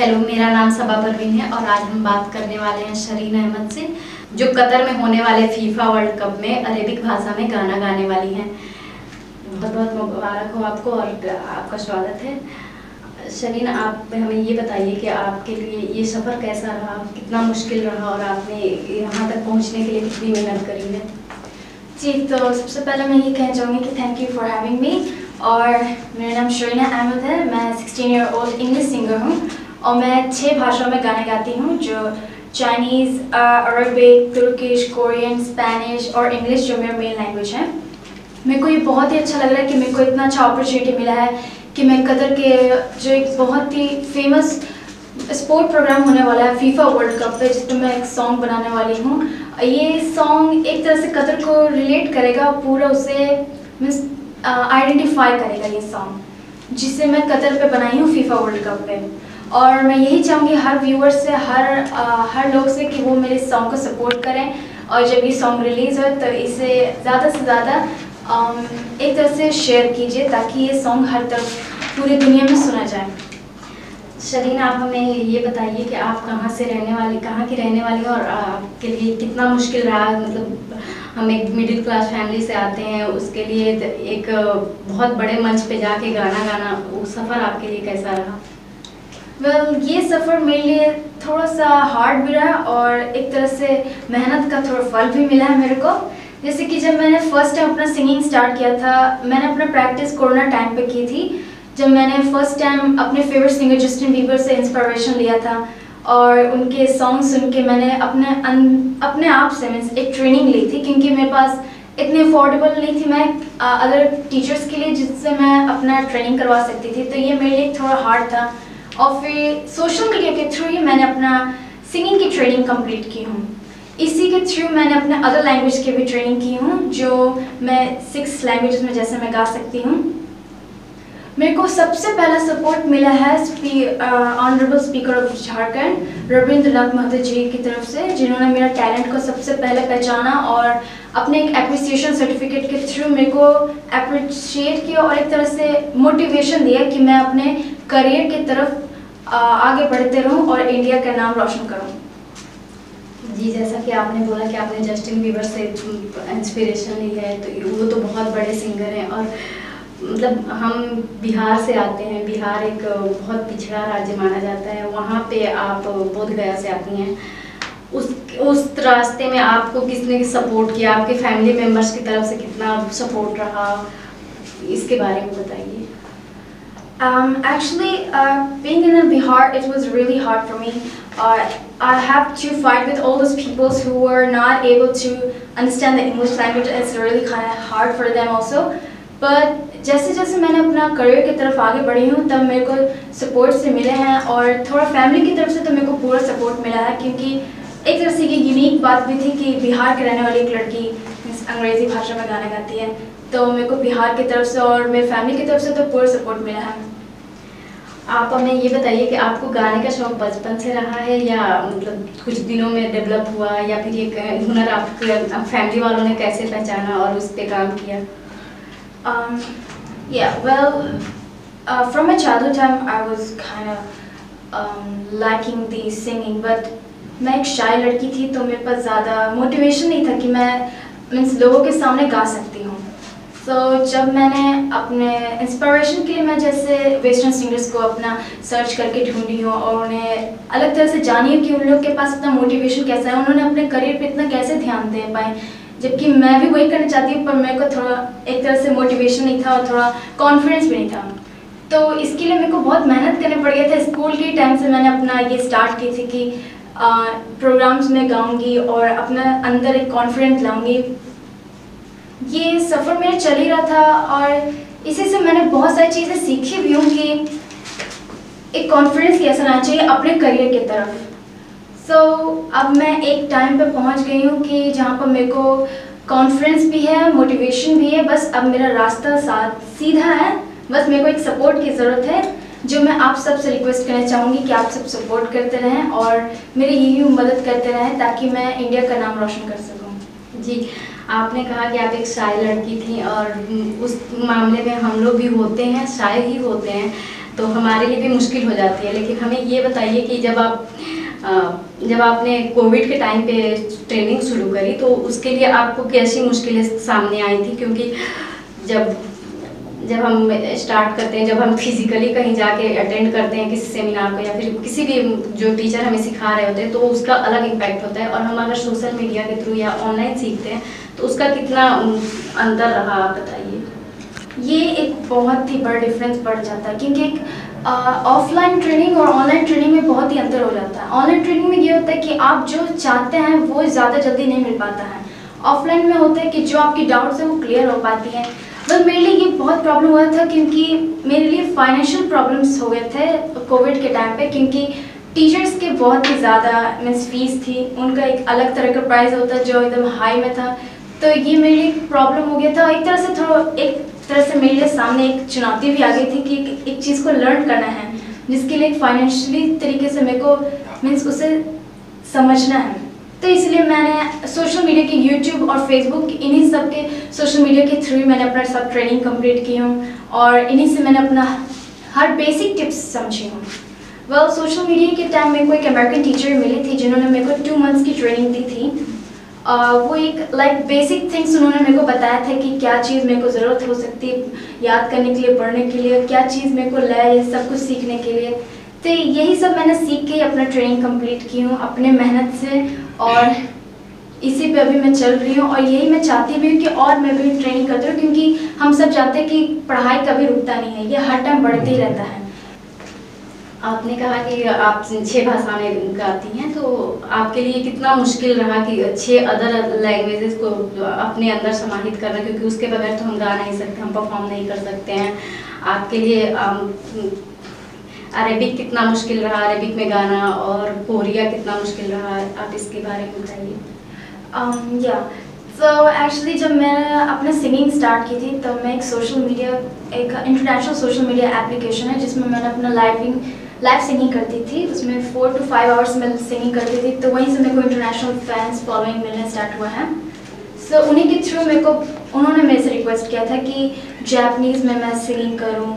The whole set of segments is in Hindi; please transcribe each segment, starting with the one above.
हेलो, मेरा नाम सबा परवीन है और आज हम बात करने वाले हैं शरीन अहमद से, जो कतर में होने वाले फीफा वर्ल्ड कप में अरेबिक भाषा में गाना गाने वाली हैं। बहुत बहुत मुबारक हो आपको और आपका स्वागत है। शरीन, आप हमें ये बताइए कि आपके लिए ये सफ़र कैसा रहा, कितना मुश्किल रहा और आपने यहाँ तक पहुँचने के लिए कितनी मेहनत करी है? जी, तो सबसे पहले मैं ये कहना चाहूँगी कि thank you for having me. और मेरा नाम शरीन अहमद है। मैं 16 ईयर ओल्ड इंग्लिश सिंगर हूँ और मैं 6 भाषाओं में गाने गाती हूँ, जो Chinese, Arabic, Turkish, Korean, Spanish और इंग्लिश जो मेरा मेन लैंग्वेज है। मेरे को ये बहुत ही अच्छा लग रहा है कि मेरे को इतना अच्छा अपॉर्चुनिटी मिला है कि मैं कतर के जो एक बहुत ही फेमस स्पोर्ट प्रोग्राम होने वाला है फीफा वर्ल्ड कप पे, जिसमें मैं एक सॉन्ग बनाने वाली हूँ। ये सॉन्ग एक तरह से कतर को रिलेट करेगा, पूरा उसे मीन्स आइडेंटिफाई करेगा ये सॉन्ग, जिसे मैं कतर पे बनाई हूँ फीफा वर्ल्ड कप पे। और मैं यही चाहूँगी हर व्यूअर से, हर लोग से कि वो मेरे सॉन्ग को सपोर्ट करें और जब ये सॉन्ग रिलीज़ हो तो इसे ज़्यादा से ज़्यादा एक तरह से शेयर कीजिए ताकि ये सॉन्ग हर तरफ पूरी दुनिया में सुना जाए। शरीन, आप हमें ये बताइए कि आप कहाँ की रहने वाली हैं और आपके लिए कितना मुश्किल रहा। मतलब हम एक मिडिल क्लास फैमिली से आते हैं, उसके लिए एक बहुत बड़े मंच पे जाके गाना गाना, वो सफ़र आपके लिए कैसा रहा? ये सफ़र मेरे लिए थोड़ा सा हार्ड भी रहा और एक तरह से मेहनत का थोड़ा फल भी मिला है मेरे को। जैसे कि जब मैंने फर्स्ट टाइम अपना सिंगिंग स्टार्ट किया था, मैंने अपना प्रैक्टिस कोरोना टाइम पे की थी, जब मैंने फर्स्ट टाइम अपने फेवरेट सिंगर जस्टिन बीबर से इंस्पिरेशन लिया था और उनके सॉन्ग सुन के मैंने अपने आप से मीन्स एक ट्रेनिंग ली थी, क्योंकि मेरे पास इतनी अफोर्डेबल नहीं थी मैं अदर टीचर्स के लिए जिससे मैं अपना ट्रेनिंग करवा सकती थी। तो ये मेरे लिए थोड़ा हार्ड था और फिर सोशल मीडिया के थ्रू ही मैंने अपना सिंगिंग की ट्रेनिंग कंप्लीट की हूँ। इसी के थ्रू मैंने अपने अदर लैंग्वेज की भी ट्रेनिंग की हूँ, जो मैं 6 लैंग्वेजेस में जैसे मैं गा सकती हूँ। मेरे को सबसे पहला सपोर्ट मिला है honourable speaker of Jharkhand Rabindranath Mahato ji की तरफ से, जिन्होंने मेरा टैलेंट को सबसे पहले पहचाना और अपने एक एप्रिसिएशन सर्टिफिकेट के थ्रू मेरे को अप्रिशिएट किया और एक तरह से मोटिवेशन दिया कि मैं अपने करियर की तरफ आगे बढ़ते रहूं और इंडिया का नाम रोशन करूं। जी, जैसा कि आपने बोला कि आपने जस्टिन बीबर से इंस्पिरेशन ली है, तो वो तो बहुत बड़े सिंगर हैं और मतलब हम बिहार से आते हैं। बिहार एक बहुत पिछड़ा राज्य माना जाता है। वहाँ पे आप बोधगया से आती हैं। उस रास्ते में आपको किसने सपोर्ट किया? आपके फैमिली मेम्बर्स की तरफ से कितना सपोर्ट रहा, इसके बारे में बताइए। Actually, being in Bihar, it was really hard for me. I have to fight with all those people who were not able to understand the English language. It's really kind of hard for them also. But जैसे जैसे मैंने अपना करियर की तरफ आगे बढ़ी हूँ, तब मेरे को सपोर्ट से मिले हैं और थोड़ा फैमिली की तरफ से तो मेरे को पूरा सपोर्ट मिला है, क्योंकि एक तरह से ये यूनिक बात भी थी कि बिहार के रहने वाली एक लड़की अंग्रेज़ी भाषा में गाना गाती है, तो मेरे को बिहार की तरफ से और मेरे फैमिली की तरफ से तो पूरा सपोर्ट मिला है। आप हमें ये बताइए कि आपको गाने का शौक बचपन से रहा है या मतलब कुछ दिनों में डेवलप हुआ, या फिर ये हुनर आपके फैमिली वालों ने कैसे पहचाना और उस पर काम किया? From my childhood time, I was kind of lacking the singing, but मैं एक शाय लड़की थी, तो मेरे पास ज़्यादा मोटिवेशन नहीं था कि मैं मीन्स लोगों के सामने गा सकती हूँ। जब मैंने अपने इंस्पिरेशन के लिए मैं जैसे वेस्टर्न सिंगर्स को अपना सर्च करके ढूंढी हूँ और उन्हें अलग तरह से जानी हूँ कि उन लोग के पास इतना मोटिवेशन कैसा है, उन्होंने अपने करियर पे इतना कैसे ध्यान दे पाए, जबकि मैं भी वही करना चाहती हूँ, पर मेरे को थोड़ा एक तरह से मोटिवेशन नहीं था और थोड़ा कॉन्फिडेंस भी नहीं था। तो इसके लिए मेरे को बहुत मेहनत करने पड़ गया था। स्कूल के टाइम से मैंने अपना ये स्टार्ट की थी कि प्रोग्राम्स में गाऊंगी और अपना अंदर एक कॉन्फिडेंस लाऊंगी। ये सफ़र मेरा चल ही रहा था और इसी से मैंने बहुत सारी चीज़ें सीखी भी हूँ कि एक कॉन्फिडेंस कैसा आना चाहिए अपने करियर की तरफ। अब मैं एक टाइम पे पहुँच गई हूँ कि जहाँ पर मेरे को कॉन्फिडेंस भी है, मोटिवेशन भी है। बस अब मेरा रास्ता सीधा है, बस मेरे को एक सपोर्ट की ज़रूरत है, जो मैं आप सब से रिक्वेस्ट करना चाहूँगी कि आप सब सपोर्ट करते रहें और मेरी यही मदद करते रहें ताकि मैं इंडिया का नाम रोशन कर सकूँ। जी, आपने कहा कि आप एक शाय लड़की थी और उस मामले में हम लोग भी होते हैं, शाय ही होते हैं। तो हमारे लिए भी मुश्किल हो जाती है। लेकिन हमें ये बताइए कि जब आपने कोविड के टाइम पे ट्रेनिंग शुरू करी तो उसके लिए आपको कैसी मुश्किलें सामने आई थी? क्योंकि जब हम स्टार्ट करते हैं, जब हम फिजिकली कहीं जाके अटेंड करते हैं किसी सेमिनार को या फिर किसी भी जो टीचर हमें सिखा रहे होते हैं, तो उसका अलग इम्पैक्ट होता है। और हम अगर सोशल मीडिया के थ्रू या ऑनलाइन सीखते हैं तो उसका कितना अंतर रहा, आप बताइए। ये एक बहुत ही बड़ा डिफरेंस पड़ जाता है, क्योंकि एक ऑफलाइन ट्रेनिंग और ऑनलाइन ट्रेनिंग में बहुत ही अंतर हो जाता है। ऑनलाइन ट्रेनिंग में ये होता है कि आप जो चाहते हैं वो ज़्यादा जल्दी नहीं मिल पाता है। ऑफलाइन में होता है कि जो आपकी डाउट्स है वो क्लियर हो पाती हैं। बस मेरे लिए ये बहुत प्रॉब्लम हुआ था, क्योंकि मेरे लिए फाइनेंशियल प्रॉब्लम्स हो गए थे कोविड के टाइम पे, क्योंकि टीचर्स के बहुत ही ज़्यादा मीन्स फीस थी, उनका एक अलग तरह का प्राइस होता है जो एकदम हाई में था। तो ये मेरे लिए प्रॉब्लम हो गया था। एक तरह से मेरे लिए सामने एक चुनौती भी आ गई थी कि एक चीज़ को लर्न करना है, जिसके लिए फाइनेंशियली तरीके से मेरे को मीन्स उसे समझना है। तो इसलिए मैंने सोशल मीडिया के यूट्यूब और फेसबुक इन्हीं सब के सोशल मीडिया के थ्रू मैंने अपना सब ट्रेनिंग कंप्लीट की हूँ और इन्हीं से मैंने अपना हर बेसिक टिप्स समझी हूँ। सोशल मीडिया के टाइम मेरे को एक अमेरिकन टीचर मिली थी जिन्होंने मेरे को 2 मंथ्स की ट्रेनिंग दी थी। वो एक बेसिक थिंग्स उन्होंने मेरे को बताया था कि क्या चीज़ मेरे को ज़रूरत हो सकती है याद करने के लिए, पढ़ने के लिए, क्या चीज़ मेरे को लय ये सब कुछ सीखने के लिए। तो यही सब मैंने सीख के अपना ट्रेनिंग कंप्लीट की हूँ अपने मेहनत से, और इसी पे अभी मैं चल रही हूँ। और यही मैं चाहती भी हूँ कि और मैं भी ट्रेनिंग करती हूँ, क्योंकि हम सब चाहते हैं कि पढ़ाई कभी रुकता नहीं है, ये हर टाइम बढ़ते ही रहता है। आपने कहा कि आप 6 भाषाएं गाती हैं, तो आपके लिए कितना मुश्किल रहा कि 6 अदर लैंग्वेजेस को अपने अंदर समाहित करना, क्योंकि उसके बगैर तो हम गा नहीं सकते, हम परफॉर्म नहीं कर सकते हैं। आपके लिए अरेबिक कितना मुश्किल रहा, अरेबिक में गाना, और कोरिया कितना मुश्किल रहा, आप इसके बारे में बताइए। तो एक्चुअली जब मैंने अपना सिंगिंग स्टार्ट की थी तब मैं एक इंटरनेशनल सोशल मीडिया एप्लीकेशन है जिसमें मैंने अपना लाइव सिंगिंग करती थी। उसमें 4 to 5 आवर्स में सिंगिंग करती थी, तो वहीं से मेरे को इंटरनेशनल फैंस फॉलोइंग मिलने स्टार्ट हुआ है। सो उन्हीं के थ्रू उन्होंने मेरे से रिक्वेस्ट किया था कि जापानीज़ में मैं सिंगिंग करूँ,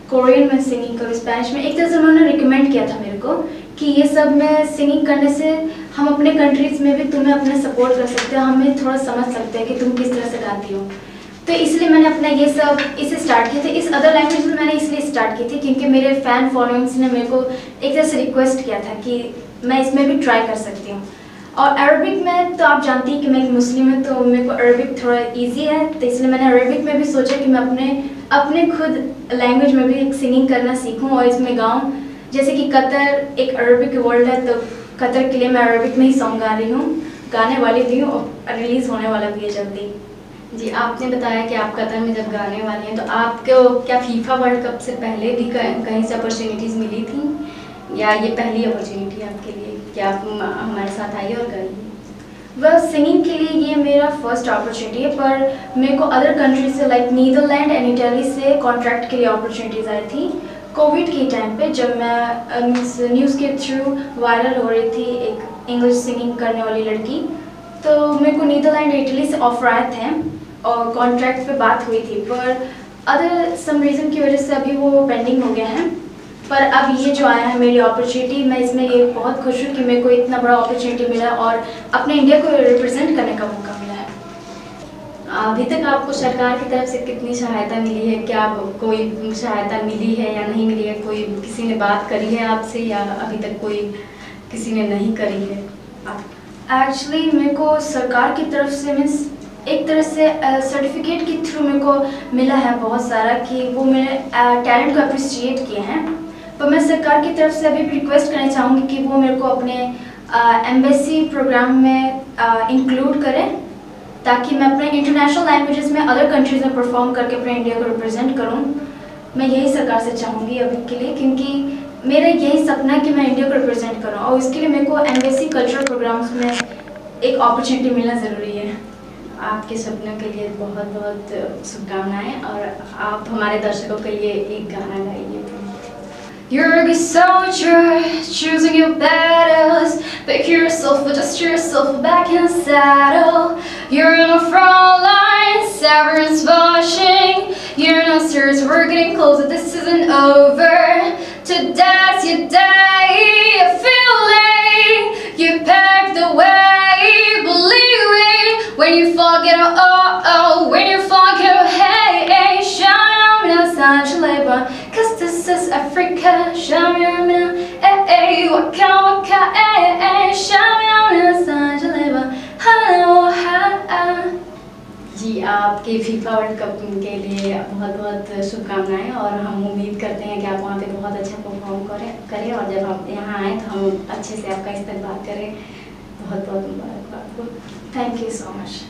कोरियन में सिंगिंग करूँ, स्पेनिश में। एक तरह से उन्होंने रिकमेंड किया था मेरे को कि ये सब में सिंगिंग करने से हम अपने कंट्रीज़ में भी तुम्हें अपने सपोर्ट कर सकते हो, हमें थोड़ा समझ सकते हैं कि तुम किस तरह से गाती हो। तो इसलिए मैंने अपना इसे स्टार्ट किया था। इस अदर लैंग्वेज में मैंने इसलिए स्टार्ट की थी क्योंकि मेरे फ़ैन फॉलोइंग्स ने मेरे को एक तरह से रिक्वेस्ट किया था कि मैं इसमें भी ट्राई कर सकती हूँ। और अरबिक में तो आप जानती हैं कि मैं एक मुस्लिम हूँ, तो मेरे को अरबिक थोड़ा इजी है, तो इसलिए मैंने अरबिक में भी सोचा कि मैं अपने खुद लैंग्वेज में भी एक सिंगिंग करना सीखूँ और इसमें गाऊँ। जैसे कि कतर एक अरबिक वर्ल्ड है, तो कतर के लिए मैं अरबिक में ही सॉन्ग गाने वाली भी हूँ और रिलीज़ होने वाला भी है जल्दी। जी, आपने बताया कि आप कतर में जब गाने वाली हैं, तो आपको क्या फीफा वर्ल्ड कप से पहले भी कहीं से अपॉर्चुनिटीज़ मिली थी या ये पहली अपॉर्चुनिटी आपके लिए कि आप हमारे साथ आइए और गाइए? सिंगिंग के लिए ये मेरा फर्स्ट अपॉर्चुनिटी है, पर मेरे को अदर कंट्री से लाइक नीदरलैंड एंड इटली से कॉन्ट्रैक्ट के लिए अपॉर्चुनिटीज़ आई थी कोविड के टाइम पे, जब मैं न्यूज़ के थ्रू वायरल हो रही थी एक इंग्लिश सिंगिंग करने वाली लड़की। तो मेरे को नीदरलैंड इटली से ऑफर आए थे और कॉन्ट्रैक्ट पे बात हुई थी, पर अदर सम रीज़न की वजह से अभी वो पेंडिंग हो गया है। पर अब ये जो आया है मेरी अपॉर्चुनिटी, मैं इसमें ये बहुत खुश हूँ कि मेरे को इतना बड़ा अपॉर्चुनिटी मिला और अपने इंडिया को रिप्रेजेंट करने का मौका मिला है। अभी तक आपको सरकार की तरफ से कितनी सहायता मिली है? क्या कोई सहायता मिली है या नहीं मिली है? कोई किसी ने बात करी है आपसे या अभी तक कोई किसी ने नहीं करी है? एक्चुअली मेरे को सरकार की तरफ से मीन्स एक तरह से सर्टिफिकेट के थ्रू मेरे को मिला है बहुत सारा कि वो मेरे टैलेंट को अप्रिशिएट किए हैं। पर मैं सरकार की तरफ से अभी रिक्वेस्ट करना चाहूँगी कि वो मेरे को अपने एम्बेसी प्रोग्राम में इंक्लूड करें, ताकि मैं अपने इंटरनेशनल लैंग्वेजेस में अदर कंट्रीज़ में परफॉर्म करके अपने इंडिया को रिप्रेजेंट करूँ। मैं यही सरकार से चाहूँगी अभी के लिए, क्योंकि मेरा यही सपना है कि मैं इंडिया को रिप्रेजेंट करूँ, और इसके लिए मेरे को एम्बेसी कल्चरल प्रोग्राम्स में एक अपॉर्चुनिटी मिलना ज़रूरी है। आपके सपनों के लिए बहुत बहुत शुभकामनाएं, और आप हमारे दर्शकों के लिए एक गाना गाइए। You're a soldier, choosing your battles. Pick yourself, adjust yourself back in the saddle. You're in the front line, severance watching. You're no serious, we're getting closer, this isn't over. To dance your day, I feel late. You paved the way, believe it. When you forget, oh, when you forget, hey, show me now, Sanjaleba. Cause this is Africa, show me now, hey, waka, hey, show me now, Sanjaleba. जी, आपके फीफा वर्ल्ड कप के लिए बहुत बहुत शुभकामनाएं, और हम उम्मीद करते हैं कि आप वहाँ पे बहुत अच्छा परफॉर्म करें और जब आप यहाँ आएँ तो हम अच्छे से आपका इस्तेमाल करें। बहुत बहुत मुबारक आपको। Thank you so much.